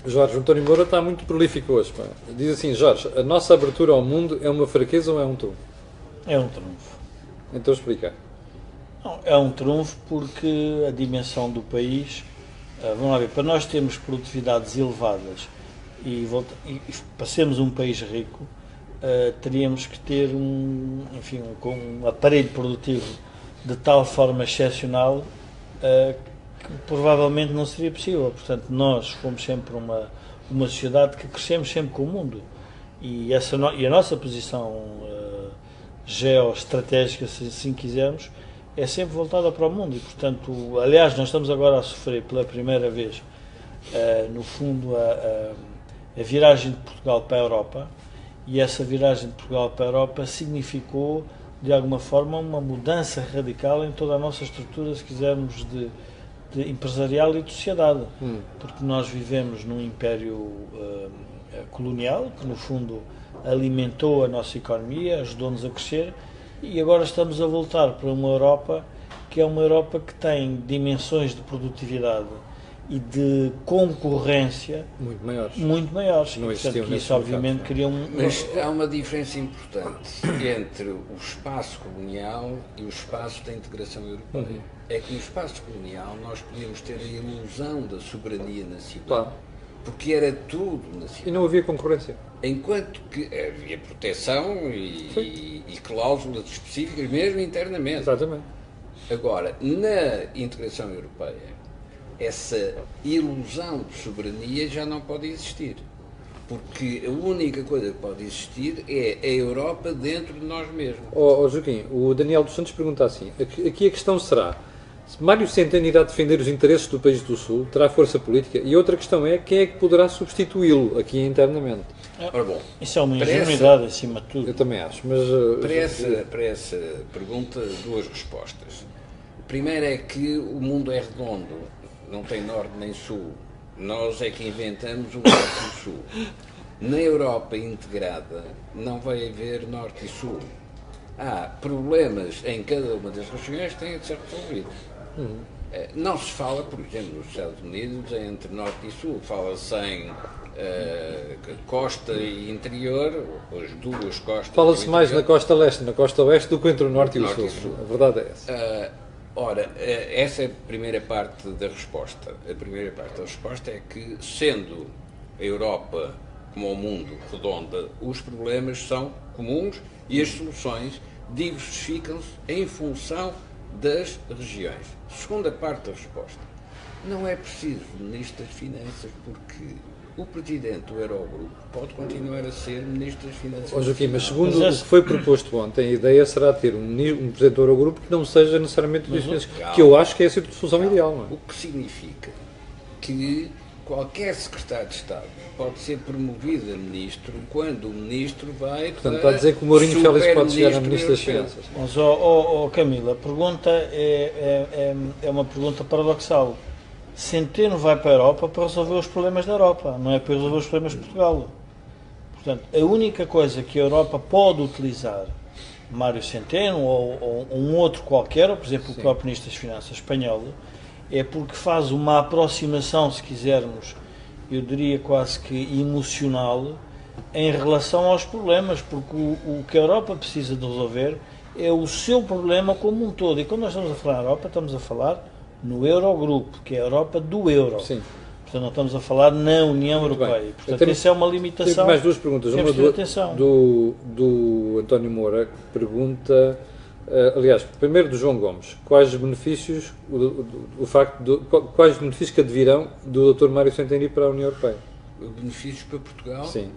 Jorge, o António Moura está muito prolífico hoje. Pá. Diz assim, Jorge, a nossa abertura ao mundo é uma fraqueza ou é um trunfo? É um trunfo. Então explica. Não, é um trunfo porque a dimensão do país, vamos lá ver, para nós termos produtividades elevadas e para sermos um país rico, teríamos que ter um aparelho produtivo de tal forma excepcional que provavelmente não seria possível. Portanto, nós fomos sempre uma sociedade que crescemos sempre com o mundo e a nossa posição geoestratégica, se assim quisermos, é sempre voltada para o mundo e, portanto, aliás, nós estamos agora a sofrer pela primeira vez, no fundo, a viragem de Portugal para a Europa, e essa viragem de Portugal para a Europa significou, de alguma forma, uma mudança radical em toda a nossa estrutura, se quisermos, de empresarial e de sociedade, porque nós vivemos num império colonial, que no fundo alimentou a nossa economia, ajudou-nos a crescer, e agora estamos a voltar para uma Europa que é uma Europa que tem dimensões de produtividade e de concorrência muito maiores. Não existiam. Portanto, isso obviamente cria Mas há uma diferença importante entre o espaço colonial e o espaço da integração europeia. É que no espaço colonial nós podíamos ter a ilusão da soberania nacional. Claro. Porque era tudo nacional. E não havia concorrência. Enquanto que havia proteção e cláusulas específicas, mesmo internamente. Exatamente. Agora, na integração europeia, essa ilusão de soberania já não pode existir. Porque a única coisa que pode existir é a Europa dentro de nós mesmos. Joaquim, o Daniel dos Santos pergunta assim, aqui a questão será, se Mário Centeno irá defender os interesses do país do Sul, terá força política? E outra questão é, quem é que poderá substituí-lo aqui internamente? Ora bom, isso é uma ingenuidade acima de tudo. Eu também acho, mas... Para essa pergunta, duas respostas. A primeira é que o mundo é redondo, não tem norte nem sul. Nós é que inventamos o norte e o sul. Na Europa integrada não vai haver norte e sul. Há problemas em cada uma das regiões que têm de ser resolvidos. Não se fala, por exemplo, nos Estados Unidos entre norte e sul. Fala-se em costa e interior, as duas costas. Fala-se mais na costa leste e na costa oeste do que entre o norte e o sul. A verdade é essa. Ora, essa é a primeira parte da resposta. A primeira parte da resposta é que, sendo a Europa como o mundo redonda, os problemas são comuns e as soluções diversificam-se em função das regiões. Segunda parte da resposta. Não é preciso Ministro das Finanças porque o Presidente do Eurogrupo pode continuar a ser Ministro das Finanças. Joaquim, mas segundo o que foi proposto ontem, a ideia será ter um Presidente do Eurogrupo que não seja necessariamente Ministro das Finanças, que eu acho que é a solução ideal. Não é? O que significa que qualquer secretário de Estado pode ser promovido a ministro quando o ministro vai. Portanto, está a dizer que o Mourinho Félix pode chegar a ministro das Finanças. Mas, Camila, a pergunta é uma pergunta paradoxal. Centeno vai para a Europa para resolver os problemas da Europa, não é para resolver os problemas de Portugal. Portanto, a única coisa que a Europa pode utilizar, Mário Centeno ou um outro qualquer, ou por exemplo o próprio Ministro das Finanças espanhol, é porque faz uma aproximação, se quisermos, eu diria quase que emocional, em relação aos problemas, porque o que a Europa precisa de resolver é o seu problema como um todo. E quando nós estamos a falar na Europa, estamos a falar no Eurogrupo, que é a Europa do euro. Sim. Portanto, não estamos a falar na União Europeia. Portanto, essa é uma limitação. Tenho mais duas perguntas. Uma do António Moura, que pergunta... aliás, primeiro do João Gomes. Quais benefícios quais benefícios que advirão do Dr. Mário Centeno ir para a União Europeia? Benefícios para Portugal? Sim.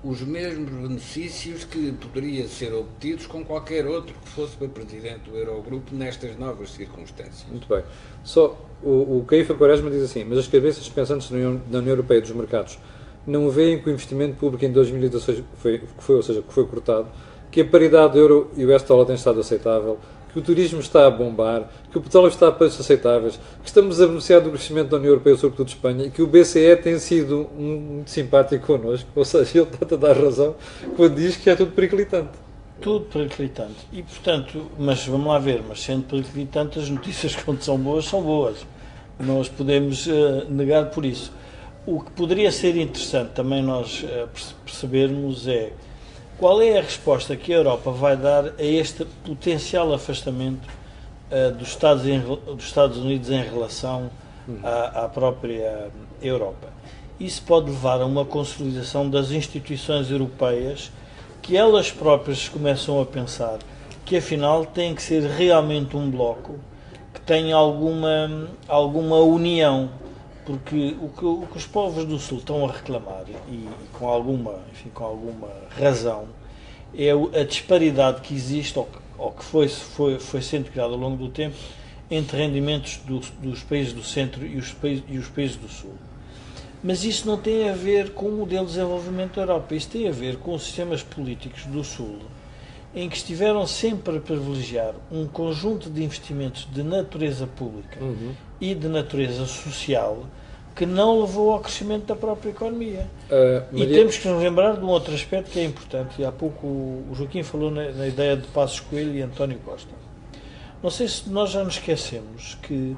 Os mesmos benefícios que poderiam ser obtidos com qualquer outro que fosse para Presidente do Eurogrupo nestas novas circunstâncias. Muito bem. Só o Caifa Quaresma diz assim, mas as cabeças pensantes da União Europeia dos mercados não veem que o investimento público em 2016 que foi cortado, que a paridade do euro e o US dólar tem estado aceitável, que o turismo está a bombar, que o petróleo está a preços aceitáveis, que estamos a beneficiar do crescimento da União Europeia, sobretudo Espanha, e que o BCE tem sido muito simpático connosco, ou seja, ele está a dar razão quando diz que é tudo periclitante. Tudo periclitante. E, portanto, mas vamos lá ver, mas sendo periclitante, as notícias quando são boas, não as podemos negar por isso. O que poderia ser interessante também nós percebermos é qual é a resposta que a Europa vai dar a este potencial afastamento dos Estados Unidos em relação à própria Europa. Isso pode levar a uma consolidação das instituições europeias, que elas próprias começam a pensar que afinal tem que ser realmente um bloco que tenha alguma união, porque o que os povos do Sul estão a reclamar, e com alguma razão, é a disparidade que existe, ou que foi sendo criada ao longo do tempo, entre rendimentos dos países do centro e os países do Sul. Mas isso não tem a ver com o modelo de desenvolvimento da Europa, isso tem a ver com os sistemas políticos do Sul, em que estiveram sempre a privilegiar um conjunto de investimentos de natureza pública e de natureza social que não levou ao crescimento da própria economia. E temos que nos lembrar de um outro aspecto que é importante, e há pouco o Joaquim falou na ideia de Passos Coelho e António Costa. Não sei se nós já nos esquecemos que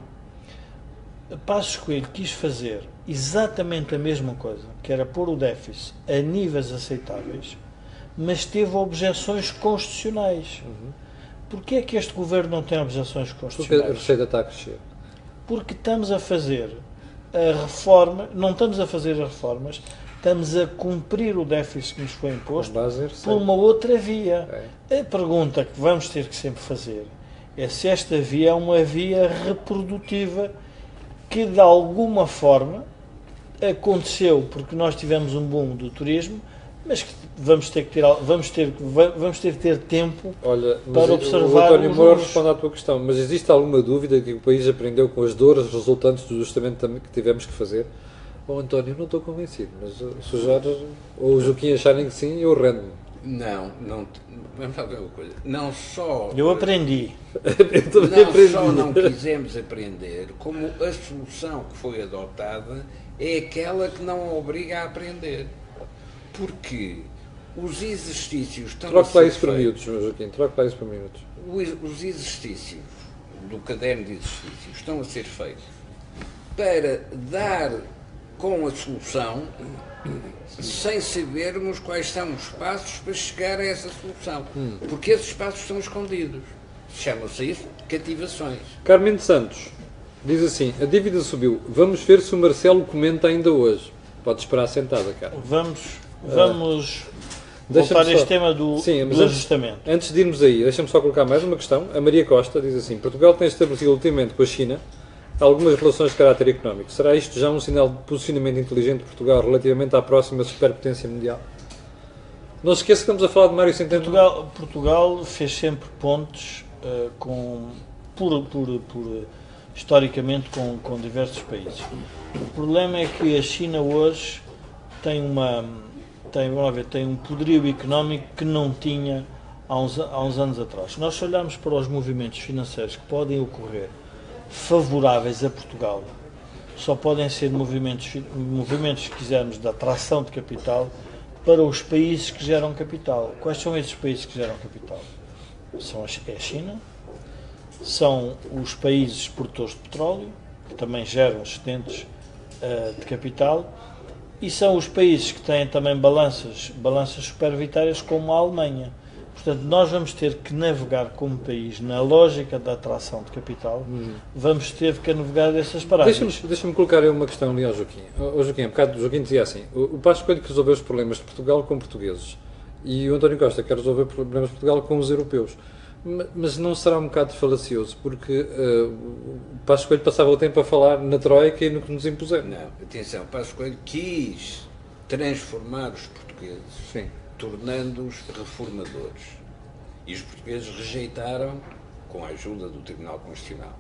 Passos Coelho quis fazer exatamente a mesma coisa, que era pôr o déficit a níveis aceitáveis, mas teve objeções constitucionais. Porquê é que este governo não tem objeções constitucionais? Porque a receita está a crescer. Porque estamos a fazer a reforma, não estamos a fazer as reformas, estamos a cumprir o déficit que nos foi imposto por uma outra via. A pergunta que vamos ter que sempre fazer é se esta via é uma via reprodutiva que de alguma forma aconteceu porque nós tivemos um boom do turismo, mas que vamos ter que ter tempo para observar. O António Moura responde à tua questão, mas existe alguma dúvida que o país aprendeu com as dores resultantes do ajustamento que tivemos que fazer? António, não estou convencido, mas se o Jorge ou o Joaquim acharem que sim, eu rendo-me. Não, vamos lá ver uma coisa. Não só. Eu aprendi. Só não quisemos aprender, como a solução que foi adotada é aquela que não obriga a aprender. Porque os exercícios estão Troque lá isso por minutos, meu Joaquim, troque lá isso por minutos. Os exercícios do caderno de exercícios estão a ser feitos para dar com a solução sem sabermos quais são os passos para chegar a essa solução. Porque esses passos são escondidos. Chama-se isso cativações. Carmen de Santos diz assim: a dívida subiu. Vamos ver se o Marcelo comenta ainda hoje. Pode esperar sentada, cara. Vamos voltar a este tema do ajustamento. Antes de irmos aí, deixa-me só colocar mais uma questão. A Maria Costa diz assim: Portugal tem estabelecido ultimamente com a China algumas relações de caráter económico. Será isto já um sinal de posicionamento inteligente de Portugal relativamente à próxima superpotência mundial? Não se esqueça que estamos a falar de Mário Centeno. Portugal fez sempre pontes historicamente com diversos países. O problema é que a China hoje tem um poderio económico que não tinha há uns anos atrás. Nós, se olharmos para os movimentos financeiros que podem ocorrer favoráveis a Portugal, só podem ser movimentos, se quisermos, de atração de capital para os países que geram capital. Quais são esses países que geram capital? É a China, são os países exportadores de petróleo, que também geram excedentes de capital, e são os países que têm também balanças superavitárias, como a Alemanha. Portanto, nós vamos ter que navegar como país na lógica da atração de capital, vamos ter que navegar dessas paragens. Deixa-me colocar aí uma questão ali ao Joaquim. Joaquim, há bocado o Joaquim dizia assim: o Passos Coelho que resolveu os problemas de Portugal com portugueses e o António Costa quer resolver problemas de Portugal com os europeus. Mas não será um bocado falacioso, porque o Passos Coelho passava o tempo a falar na Troika e no que nos impuseram. Não, atenção, o Passos Coelho quis transformar os portugueses, tornando-os reformadores. E os portugueses rejeitaram, com a ajuda do Tribunal Constitucional.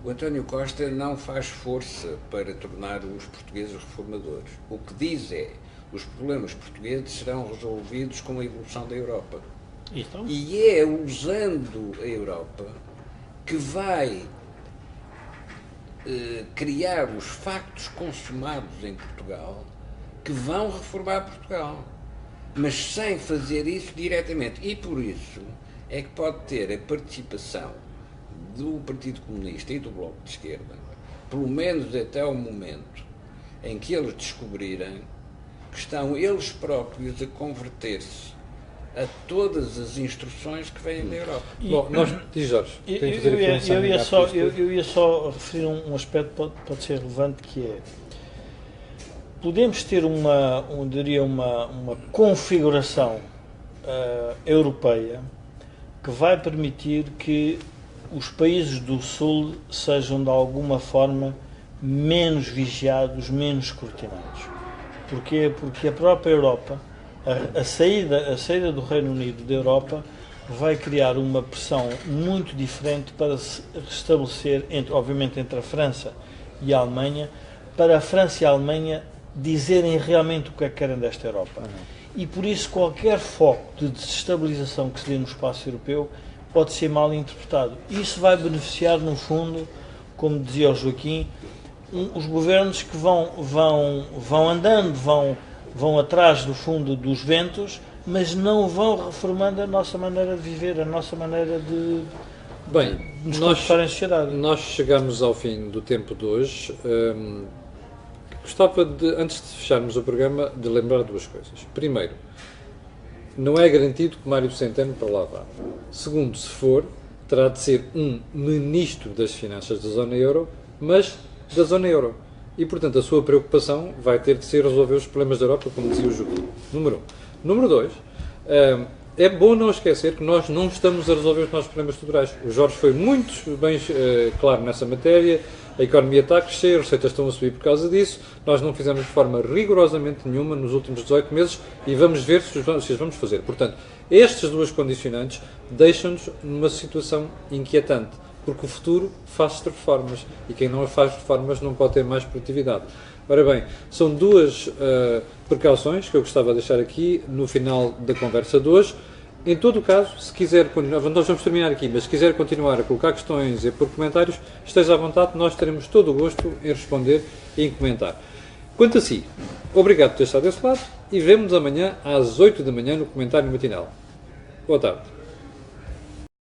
O António Costa não faz força para tornar os portugueses reformadores. O que diz é: os problemas portugueses serão resolvidos com a evolução da Europa. Então? E é usando a Europa que vai criar os factos consumados em Portugal que vão reformar Portugal, mas sem fazer isso diretamente. E por isso é que pode ter a participação do Partido Comunista e do Bloco de Esquerda, pelo menos até o momento em que eles descobrirem que estão eles próprios a converter-se a todas as instruções que vêm da Europa. Bom, nós, diz Jorge, eu ia só referir um aspecto que pode ser relevante, que é: podemos ter uma configuração europeia que vai permitir que os países do Sul sejam de alguma forma menos vigiados, menos escrutinados. Porquê? Porque a própria Europa, a saída do Reino Unido da Europa vai criar uma pressão muito diferente para se restabelecer, obviamente entre a França e a Alemanha, para a França e a Alemanha dizerem realmente o que é que querem desta Europa. E por isso qualquer foco de desestabilização que se dê no espaço europeu pode ser mal interpretado. Isso vai beneficiar, no fundo, como dizia o Joaquim, os governos que vão andando, vão atrás do fundo dos ventos, mas não vão reformando a nossa maneira de viver, a nossa maneira de nos comportar em sociedade. Nós chegamos ao fim do tempo de hoje. Gostava de, antes de fecharmos o programa, de lembrar duas coisas. Primeiro, não é garantido que Mário Centeno para lá vá. Segundo, se for, terá de ser um ministro das Finanças da Zona Euro, mas da Zona Euro. E, portanto, a sua preocupação vai ter de ser resolver os problemas da Europa, como dizia o Joaquim. Número 1. Número 2, é bom não esquecer que nós não estamos a resolver os nossos problemas estruturais. O Jorge foi muito bem claro nessa matéria. A economia está a crescer, as receitas estão a subir por causa disso. Nós não fizemos de forma rigorosamente nenhuma nos últimos 18 meses e vamos ver se os vamos fazer. Portanto, estas duas condicionantes deixam-nos numa situação inquietante, porque o futuro faz-se de reformas e quem não faz reformas não pode ter mais produtividade. Ora bem, são duas precauções que eu gostava de deixar aqui no final da conversa de hoje. Em todo o caso, se quiser continuar, nós vamos terminar aqui, mas se quiser continuar a colocar questões e por comentários, esteja à vontade, nós teremos todo o gosto em responder e em comentar. Quanto a si, obrigado por ter estado desse lado e vemo-nos amanhã às 8 da manhã no comentário matinal. Boa tarde.